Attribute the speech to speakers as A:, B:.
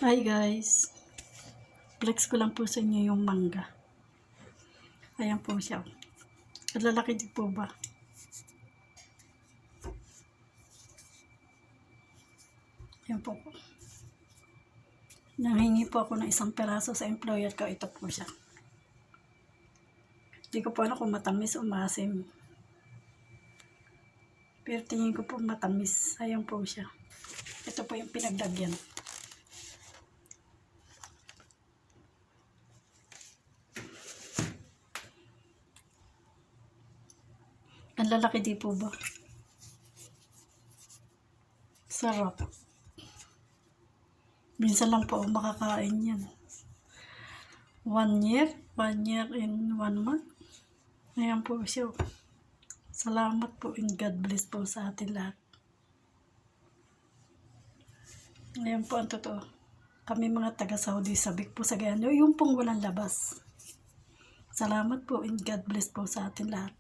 A: Hi guys, flex ko lang po sa inyo yung mangga. Ayan po siya. Ang lalaki din po ba? Ayan po. Nanghingi po ako ng isang peraso sa employer ko. Ito po siya. Hindi ko po alam kung matamis o maasim. Pero tingin ko po matamis. Ayan po siya. Ito po yung pinagdagyan. Ang lalaki di po ba? Sarap. Minsan lang po ako makakain yan. 1 year in 1 month. Ayan po siya. Salamat po and God bless po sa atin lahat. Ayan po ang totoo. Kami mga taga-Saudi, sabik po sa ganyan. Yung pong walang labas. Salamat po and God bless po sa atin lahat.